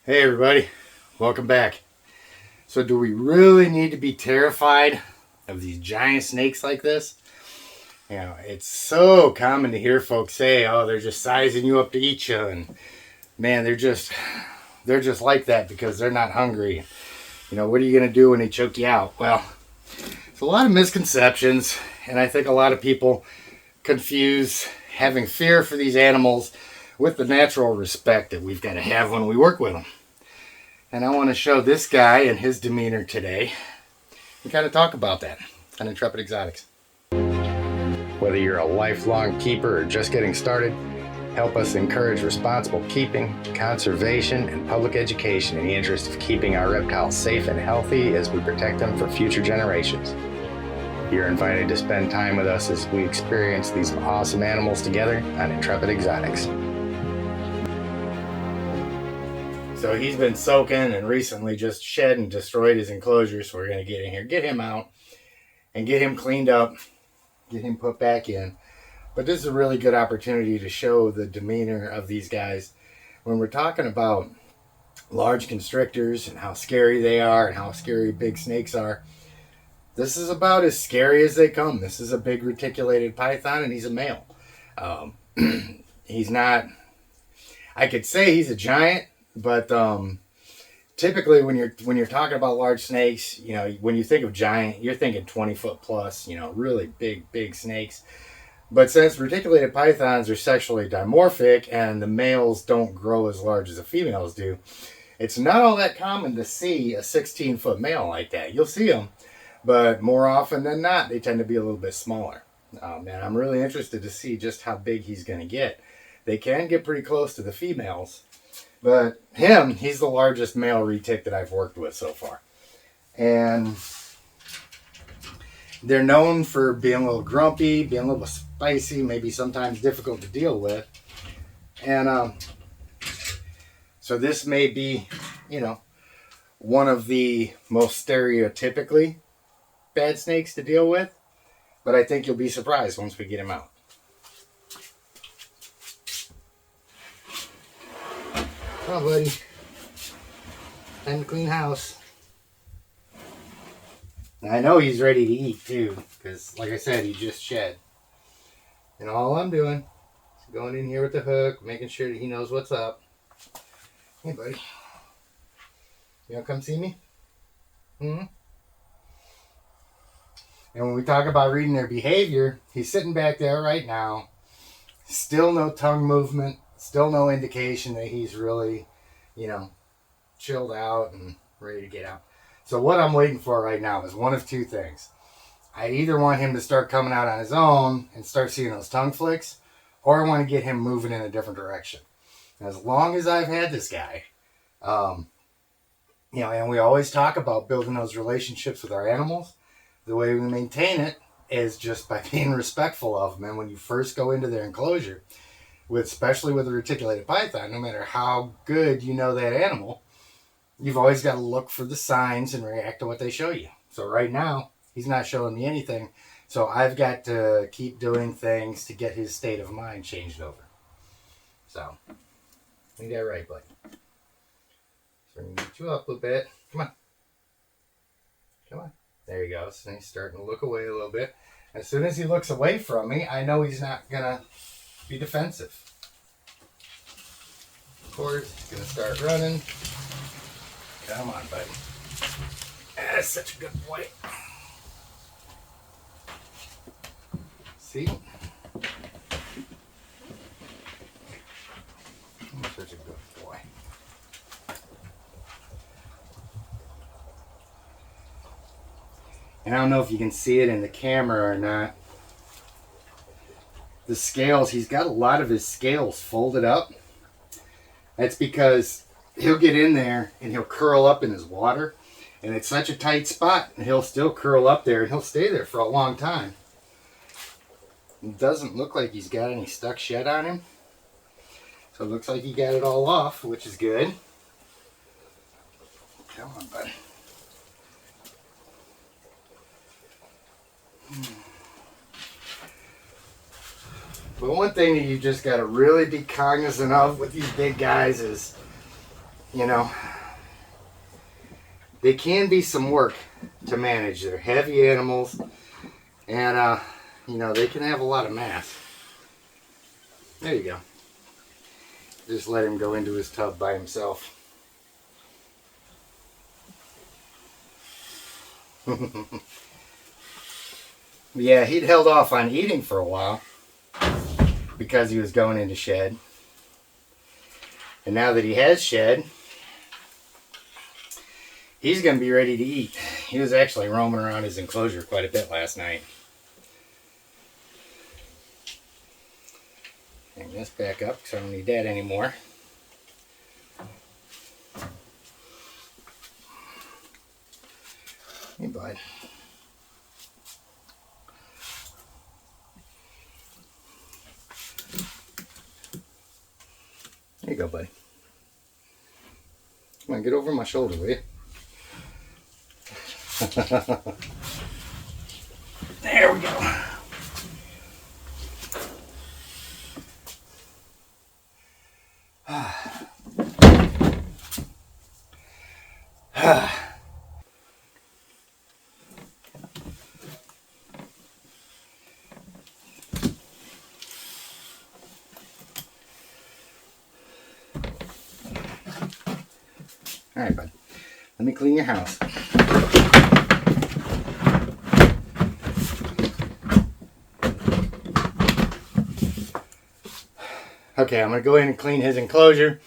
Hey everybody, welcome back. So do we really need to be terrified of these giant snakes like this? You know, it's so common to hear folks say, oh, they're just sizing you up to eat you. And man, they're just like that because they're not hungry. You know, what are you going to do when they choke you out? Well, it's a lot of misconceptions. And I think a lot of people confuse having fear for these animals with the natural respect that we've got to have when we work with them. And I want to show this guy and his demeanor today and kind of talk about that on Intrepid Exotics. Whether you're a lifelong keeper or just getting started, help us encourage responsible keeping, conservation, and public education in the interest of keeping our reptiles safe and healthy as we protect them for future generations. You're invited to spend time with us as we experience these awesome animals together on Intrepid Exotics. So he's been soaking and recently just shed and destroyed his enclosure. So we're going to get in here, get him out, and get him cleaned up, get him put back in. But this is a really good opportunity to show the demeanor of these guys when we're talking about large constrictors and how scary they are and how scary big snakes are. This is about as scary as they come. This is a big reticulated python, and he's a male. He's not, I could say he's a giant. But typically, when you're talking about large snakes, you know, when you think of giant, you're thinking 20-foot plus, you know, really big snakes. But since reticulated pythons are sexually dimorphic and the males don't grow as large as the females do, it's not all that common to see a 16-foot male like that. You'll see them, but more often than not, they tend to be a little bit smaller. And I'm really interested to see just how big he's going to get. They can get pretty close to the females. But he's the largest male retic that I've worked with so far. And they're known for being a little grumpy, being a little spicy, maybe sometimes difficult to deal with. And so this may be, you know, one of the most stereotypically bad snakes to deal with. But I think you'll be surprised once we get him out. Oh, buddy. Time to clean house. And I know he's ready to eat, too. Because, like I said, he just shed. And all I'm doing is going in here with the hook, making sure that he knows what's up. Hey, buddy. You want to come see me? And when we talk about reading their behavior, he's sitting back there right now. Still no tongue movement. Still no indication that he's really, you know, chilled out and ready to get out. So what I'm waiting for right now is one of two things. I either want him to start coming out on his own and start seeing those tongue flicks, or I want to get him moving in a different direction. And as long as I've had this guy, you know, and we always talk about building those relationships with our animals, the way we maintain it is just by being respectful of them. And when you first go into their enclosure, especially with a reticulated python, no matter how good you know that animal, you've always got to look for the signs and react to what they show you. So right now, he's not showing me anything. So I've got to keep doing things to get his state of mind changed over. So, ain't that right, buddy? So I'm going to get you up a little bit. Come on. Come on. There he goes. And he's starting to look away a little bit. As soon as he looks away from me, I know he's not going to be defensive. Of course, he's going to start running. Come on, buddy. That's such a good boy. See? Such a good boy. And I don't know if you can see it in the camera or not. The scales, he's got a lot of his scales folded up. That's because he'll get in there and he'll curl up in his water, and it's such a tight spot, and he'll still curl up there and he'll stay there for a long time. It doesn't look like he's got any stuck shed on him, so it looks like he got it all off, which is good. Come on, buddy. But one thing that you just got to really be cognizant of with these big guys is you know, they can be some work to manage. They're heavy animals, and you know, they can have a lot of mass. There you go. Just let him go into his tub by himself. Yeah, he'd held off on eating for a while because he was going into shed. And now that he has shed, he's going to be ready to eat. He was actually roaming around his enclosure quite a bit last night. Hang this back up because I don't need that anymore. Hey, bud. There you go, buddy. Come on, get over my shoulder, will you? There we go. All right, bud. Let me clean your house. Okay, I'm going to go in and clean his enclosure,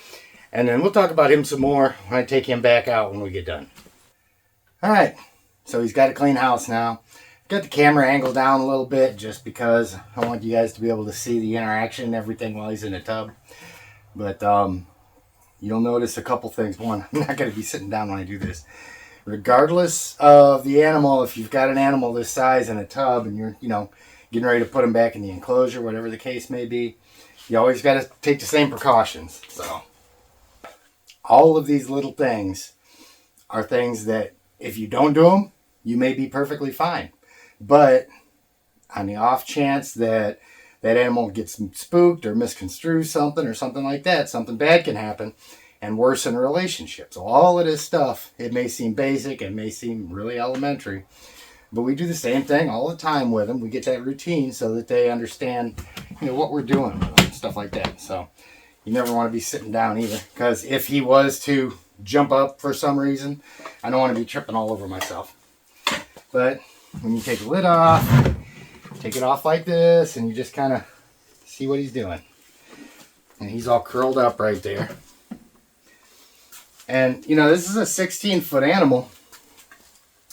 and then we'll talk about him some more when I take him back out when we get done. All right, so he's got a clean house now. Got the camera angled down a little bit just because I want you guys to be able to see the interaction and everything while he's in the tub. But you'll notice a couple things. One, I'm not going to be sitting down when I do this. Regardless of the animal, if you've got an animal this size in a tub and you're, you know, getting ready to put him back in the enclosure, whatever the case may be, you always got to take the same precautions. So all of these little things are things that if you don't do them, you may be perfectly fine. But on the off chance that that animal gets spooked or misconstrues something or something like that, something bad can happen and worsen a relationship. So all of this stuff, it may seem basic, it may seem really elementary, but we do the same thing all the time with them. We get that routine so that they understand, you know, what we're doing with them, stuff like that. So you never want to be sitting down either, because if he was to jump up for some reason, I don't want to be tripping all over myself. But when you take the lid off, take it off like this, and you just kind of see what he's doing. And he's all curled up right there. And, you know, this is a 16-foot animal.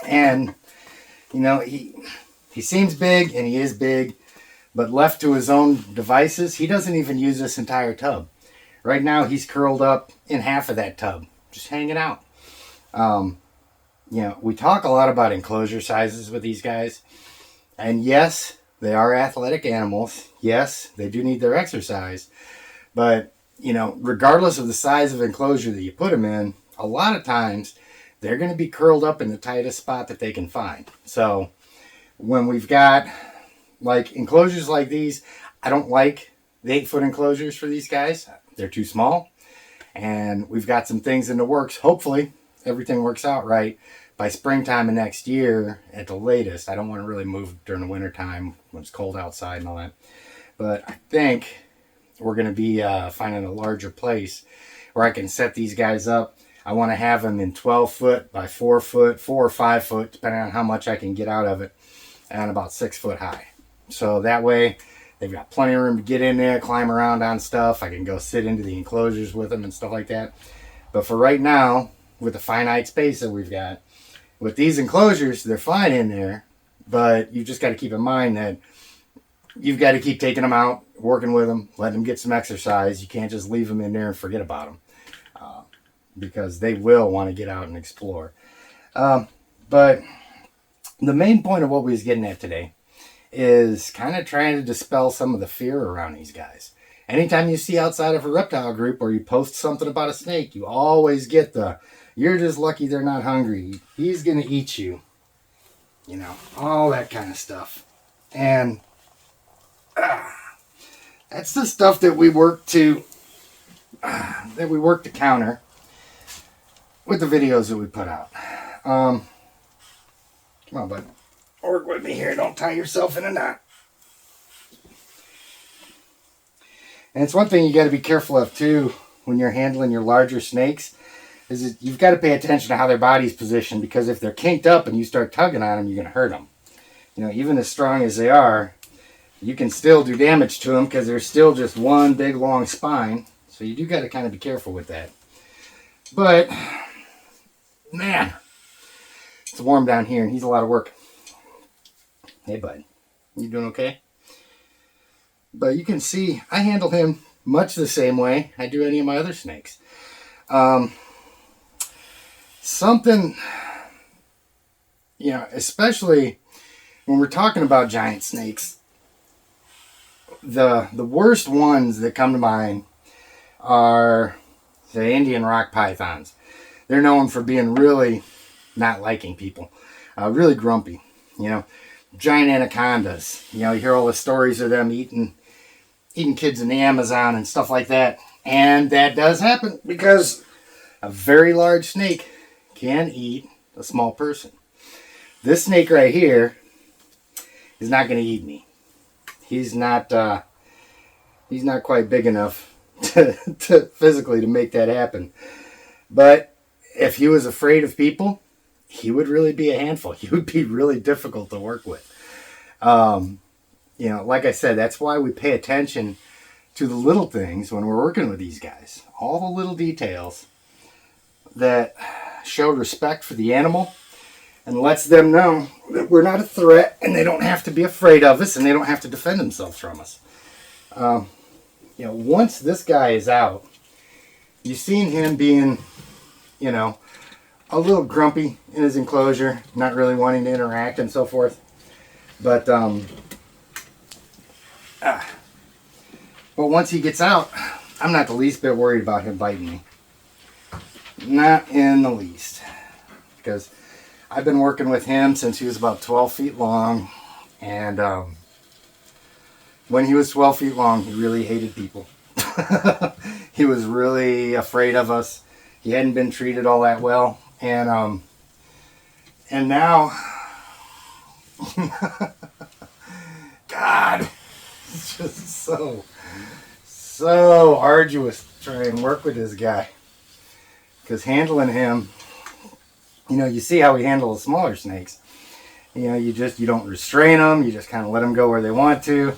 And, you know, he seems big, and he is big. But left to his own devices, he doesn't even use this entire tub. Right now, he's curled up in half of that tub, just hanging out. You know, we talk a lot about enclosure sizes with these guys. And yes, they are athletic animals. Yes, they do need their exercise. But, you know, regardless of the size of enclosure that you put them in, a lot of times they're going to be curled up in the tightest spot that they can find. So when we've got like enclosures like these, I don't like the 8-foot enclosures for these guys. They're too small. And we've got some things in the works. Hopefully everything works out right by springtime of next year at the latest. I don't want to really move during the winter time when it's cold outside and all that. But I think we're going to be finding a larger place where I can set these guys up. I want to have them in 12 foot by 4 foot, 4 or 5 foot, depending on how much I can get out of it, and about 6 foot high. So that way they've got plenty of room to get in there, climb around on stuff. I can go sit into the enclosures with them and stuff like that. But for right now, with the finite space that we've got, with these enclosures, they're fine in there, but you just got to keep in mind that you've got to keep taking them out, working with them, letting them get some exercise. You can't just leave them in there and forget about them, because they will want to get out and explore. But the main point of what we was getting at today is kind of trying to dispel some of the fear around these guys. Anytime you see outside of a reptile group or you post something about a snake, you always get the, you're just lucky they're not hungry, he's going to eat you, you know, all that kind of stuff. And that's the stuff that we work to counter. with the videos that we put out. Come on, bud. Work with me here. Don't tie yourself in a knot. And it's one thing you got to be careful of too when you're handling your larger snakes, is that you've got to pay attention to how their body's positioned, because if they're kinked up and you start tugging on them, you're going to hurt them. You know, even as strong as they are, you can still do damage to them because they're still just one big long spine. So you do got to kind of be careful with that. But, man, it's warm down here and he's a lot of work. Hey, bud, you doing okay? But you can see I handle him much the same way I do any of my other snakes. Something, you know, especially when we're talking about giant snakes, the worst ones that come to mind are the Indian rock pythons. They're known for being really not liking people, really grumpy. You know, giant anacondas. You know, you hear all the stories of them eating kids in the Amazon and stuff like that. And that does happen because a very large snake can eat a small person. This snake right here is not going to eat me. He's not quite big enough to physically to make that happen. But if he was afraid of people, he would really be a handful. He would be really difficult to work with. You know, like I said, that's why we pay attention to the little things when we're working with these guys. All the little details that show respect for the animal and lets them know that we're not a threat and they don't have to be afraid of us and they don't have to defend themselves from us. You know, once this guy is out, you've seen him being, you know, a little grumpy in his enclosure, not really wanting to interact and so forth. But once he gets out, I'm not the least bit worried about him biting me. Not in the least. Because I've been working with him since he was about 12 feet long. And when he was 12 feet long, he really hated people. He was really afraid of us. He hadn't been treated all that well. And now, God, it's just so arduous to try and work with this guy. Because handling him, you know, you see how we handle the smaller snakes. You know, you don't restrain them. You just kind of let them go where they want to.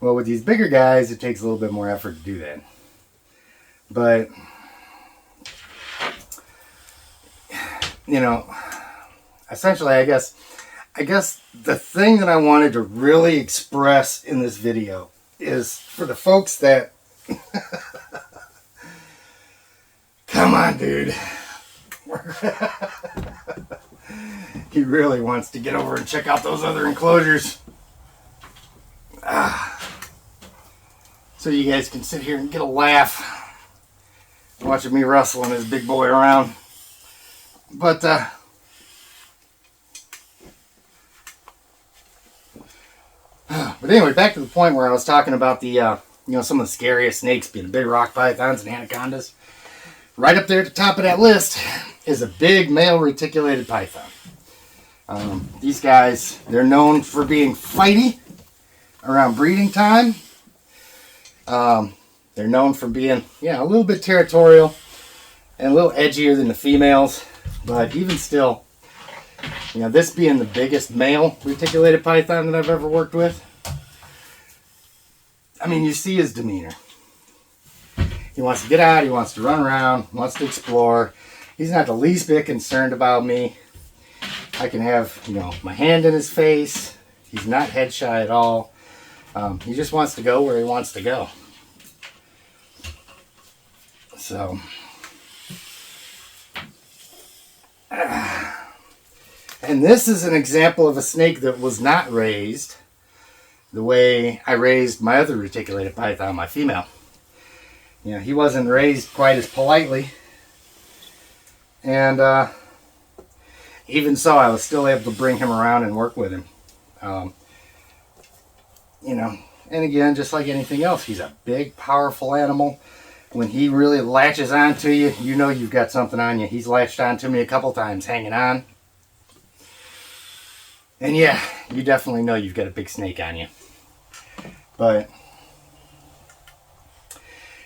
Well, with these bigger guys, it takes a little bit more effort to do that. But, you know, essentially, I guess the thing that I wanted to really express in this video is for the folks that, come on, dude. He really wants to get over and check out those other enclosures. So you guys can sit here and get a laugh watching me wrestling this big boy around. But anyway, back to the point where I was talking about the you know, some of the scariest snakes being the big rock pythons and anacondas. Right up there at the top of that list is a big male reticulated python. These guys, they're known for being fighty around breeding time. They're known for being, yeah, a little bit territorial and a little edgier than the females. But even still, you know, this being the biggest male reticulated python that I've ever worked with, I mean, you see his demeanor. He wants to get out, he wants to run around, wants to explore. He's not the least bit concerned about me. I can have, you know, my hand in his face. He's not head shy at all. He just wants to go where he wants to go. So, and this is an example of a snake that was not raised the way I raised my other reticulated python, my female. You know, he wasn't raised quite as politely. And even so, I was still able to bring him around and work with him. You know, and again, just like anything else, he's a big, powerful animal. when he really latches onto you, you know you've got something on you. He's latched onto me a couple times, hanging on. And yeah, you definitely know you've got a big snake on you. But,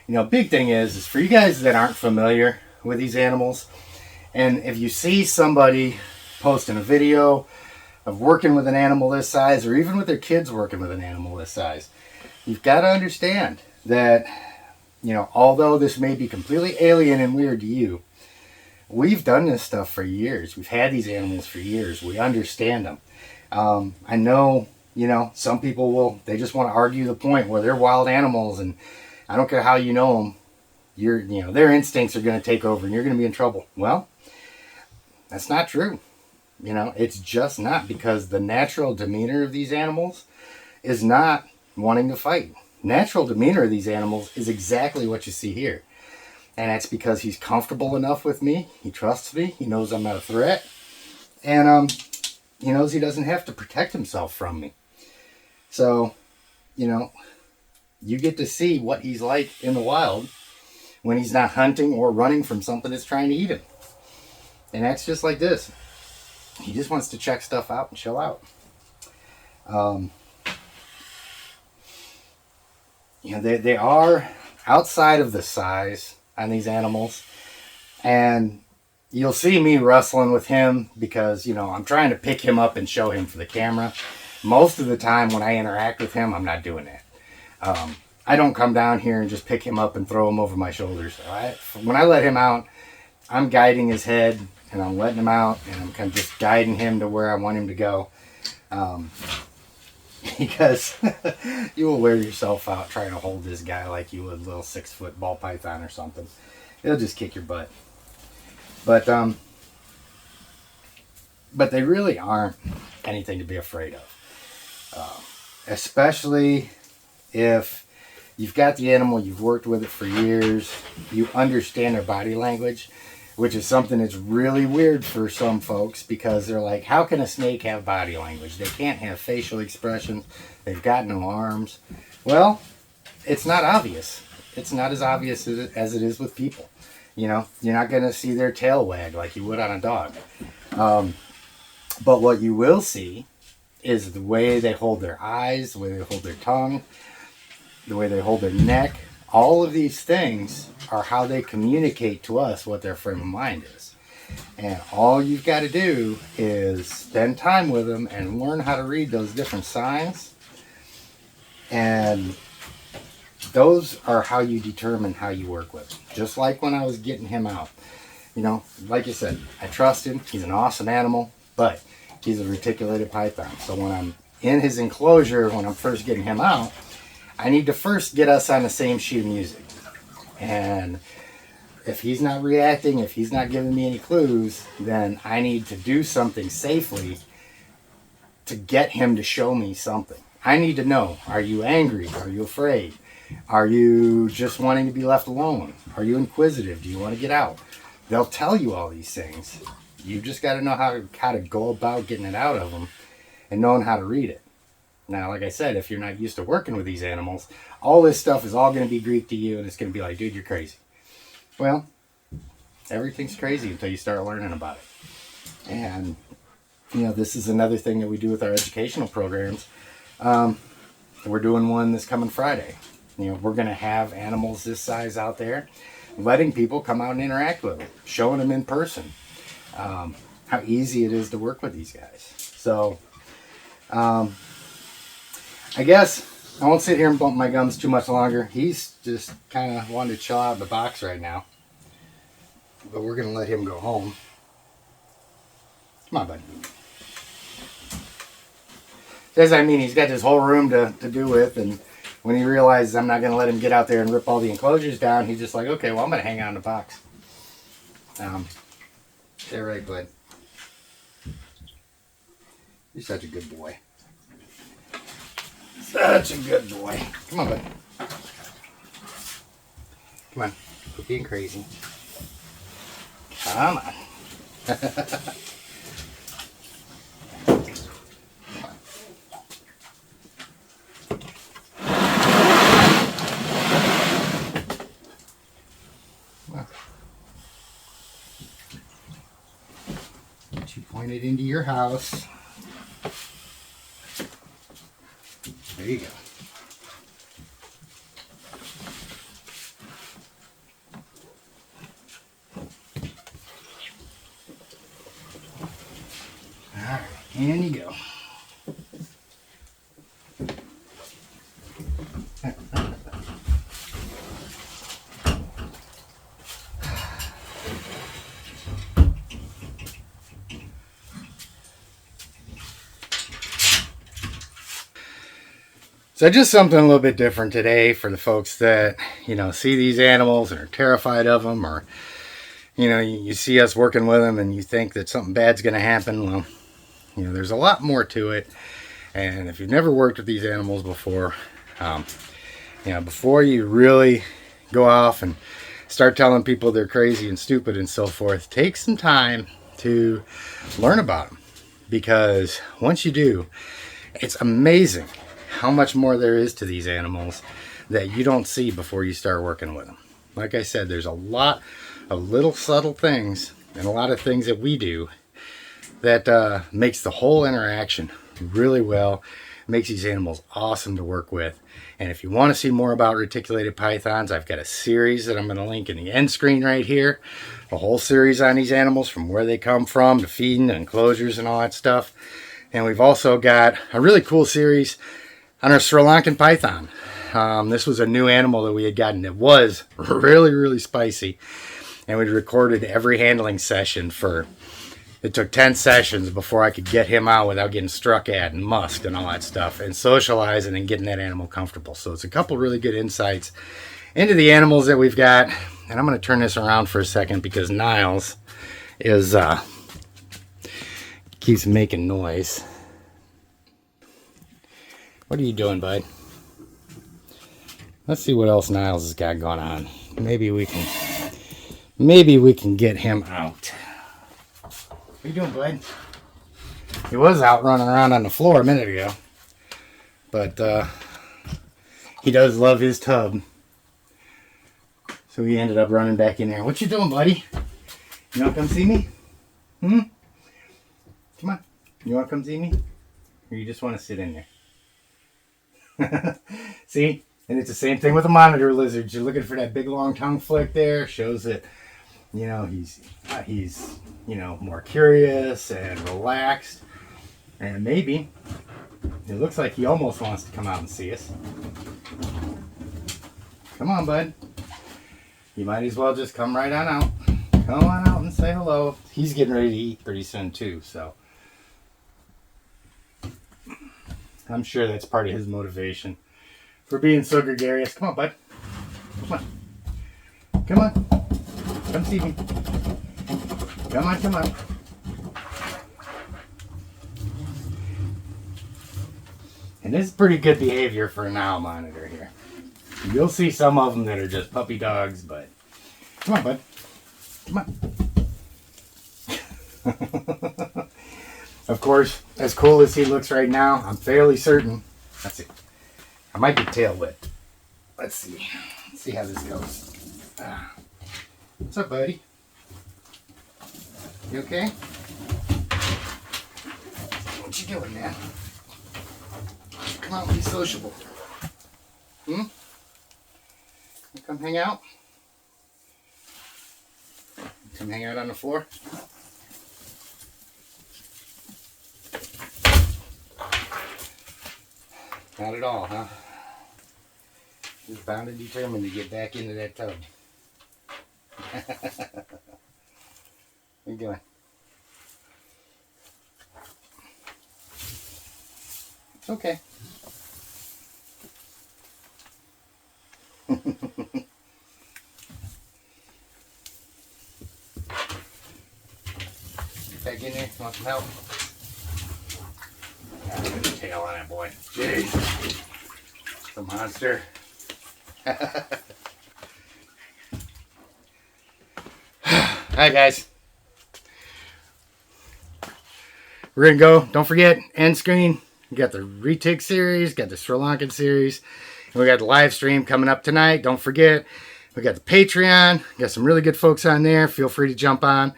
you know, big thing is for you guys that aren't familiar with these animals, and if you see somebody posting a video of working with an animal this size, or even with their kids working with an animal this size, you've got to understand that, you know, although this may be completely alien and weird to you, we've done this stuff for years. We've had these animals for years. We understand them. I know, you know, some people they just want to argue the point where they're wild animals, and I don't care how you know them, you know, their instincts are going to take over and you're going to be in trouble. Well, that's not true. You know, it's just not, because the natural demeanor of these animals is not wanting to fight. Natural demeanor of these animals is exactly what you see here. And that's because he's comfortable enough with me. He trusts me. He knows I'm not a threat. And he knows he doesn't have to protect himself from me. So, you know, you get to see what he's like in the wild when he's not hunting or running from something that's trying to eat him. And that's just like this. He just wants to check stuff out and chill out. You know, they are outside of the size on these animals. And you'll see me wrestling with him because, you know, I'm trying to pick him up and show him for the camera. Most of the time when I interact with him, I'm not doing that. I don't come down here and just pick him up and throw him over my shoulders. When I let him out, I'm guiding his head, and I'm letting him out, and I'm kind of just guiding him to where I want him to go. Because you will wear yourself out trying to hold this guy like you would a little 6-foot ball python or something. It'll just kick your butt. But they really aren't anything to be afraid of. Especially if you've got the animal, you've worked with it for years, you understand their body language, which is something that's really weird for some folks, because they're like, how can a snake have body language? They can't have facial expressions. They've got no arms. Well, it's not obvious. It's not as obvious as it is with people. You know, you're not going to see their tail wag like you would on a dog. But what you will see is the way they hold their eyes, the way they hold their tongue, the way they hold their neck. All of these things are how they communicate to us what their frame of mind is. And all you've got to do is spend time with them and learn how to read those different signs. And those are how you determine how you work with them. Just like when I was getting him out. You know, like you said, I trust him. He's an awesome animal, but he's a reticulated python. So when I'm in his enclosure, when I'm first getting him out, I need to first get us on the same sheet of music. And if he's not reacting, if he's not giving me any clues, then I need to do something safely to get him to show me something. I need to know, are you angry? Are you afraid? Are you just wanting to be left alone? Are you inquisitive? Do you want to get out? They'll tell you all these things. You just got to know how to go about getting it out of them and knowing how to read it. Now, like I said, if you're not used to working with these animals, all this stuff is all going to be Greek to you, and it's going to be like, dude, you're crazy. Well, everything's crazy until you start learning about it. And, you know, this is another thing that we do with our educational programs. We're doing one this coming Friday. You know, we're going to have animals this size out there, letting people come out and interact with them, showing them in person how easy it is to work with these guys. So, I guess I won't sit here and bump my gums too much longer. He's just kind of wanting to chill out in the box right now. But we're going to let him go home. Come on, buddy. Does I mean he's got this whole room to do with, and when he realizes I'm not going to let him get out there and rip all the enclosures down, he's just like, okay, well, I'm going to hang out in the box. Stay right, bud. You're such a good boy. Such a good boy. Come on, bud. Come on. Quit being crazy. Come on. Point it into your house. There you go. Alright, in you go. So just something a little bit different today for the folks that, see these animals and are terrified of them, or, you see us working with them and you think that something bad's going to happen. Well, there's a lot more to it. And if you've never worked with these animals before, before you really go off and start telling people they're crazy and stupid and so forth, take some time to learn about them. Because once you do, it's amazing how much more there is to these animals that you don't see before you start working with them. Like I said, there's a lot of little subtle things and a lot of things that we do that makes the whole interaction really well, makes these animals awesome to work with. And if you want to see more about reticulated pythons, I've got a series that I'm going to link in the end screen right here. A whole series on these animals, from where they come from to feeding, enclosures and all that stuff. And we've also got a really cool series on our Sri Lankan python. This was a new animal that we had gotten. It was really, really spicy. And we recorded every handling session it took 10 sessions before I could get him out without getting struck at and musked and all that stuff, and socializing and getting that animal comfortable. So it's a couple really good insights into the animals that we've got. And I'm going to turn this around for a second because Niles keeps making noise. What are you doing, bud? Let's see what else Niles has got going on. Maybe we can get him out. What are you doing, bud? He was out running around on the floor a minute ago. But he does love his tub. So he ended up running back in there. What you doing, buddy? You want to come see me? Come on. You want to come see me? Or you just want to sit in there? See? And it's the same thing with the monitor lizards. You're looking for that big long tongue flick there. Shows that, he's more curious and relaxed. And maybe it looks like he almost wants to come out and see us. Come on, bud. You might as well just come right on out. Come on out and say hello. He's getting ready to eat pretty soon too, so I'm sure that's part of his motivation for being so gregarious. Come on, bud. Come on. Come on. Come see me. Come on, come on. And this is pretty good behavior for an owl monitor here. You'll see some of them that are just puppy dogs, but come on, bud. Come on. Of course, as cool as he looks right now, I'm fairly certain. Let's see. I might be tail whipped. Let's see. Let's see how this goes. What's up, buddy? You okay? What you doing, man? Come on, be sociable. You come hang out? Come hang out on the floor? Not at all, huh? He's bound and determined to get back into that tub. What are you doing? It's okay. Back in there, want some help? Got a good tail on that boy. Jeez. It's a monster. Alright, guys. We're going to go. Don't forget, end screen. We got the Retic series, got the Sri Lankan series, and we got the live stream coming up tonight. Don't forget, we got the Patreon. We got some really good folks on there. Feel free to jump on.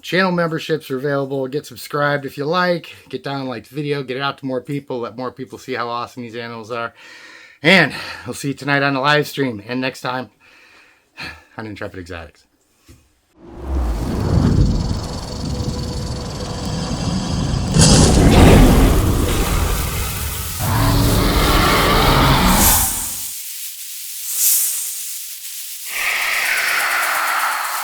channel memberships are available. Get subscribed if you like. Get down and like the video. Get it out to more people. Let more people see how awesome these animals are. And we'll see you tonight on the live stream and next time on Intrepid Exotics.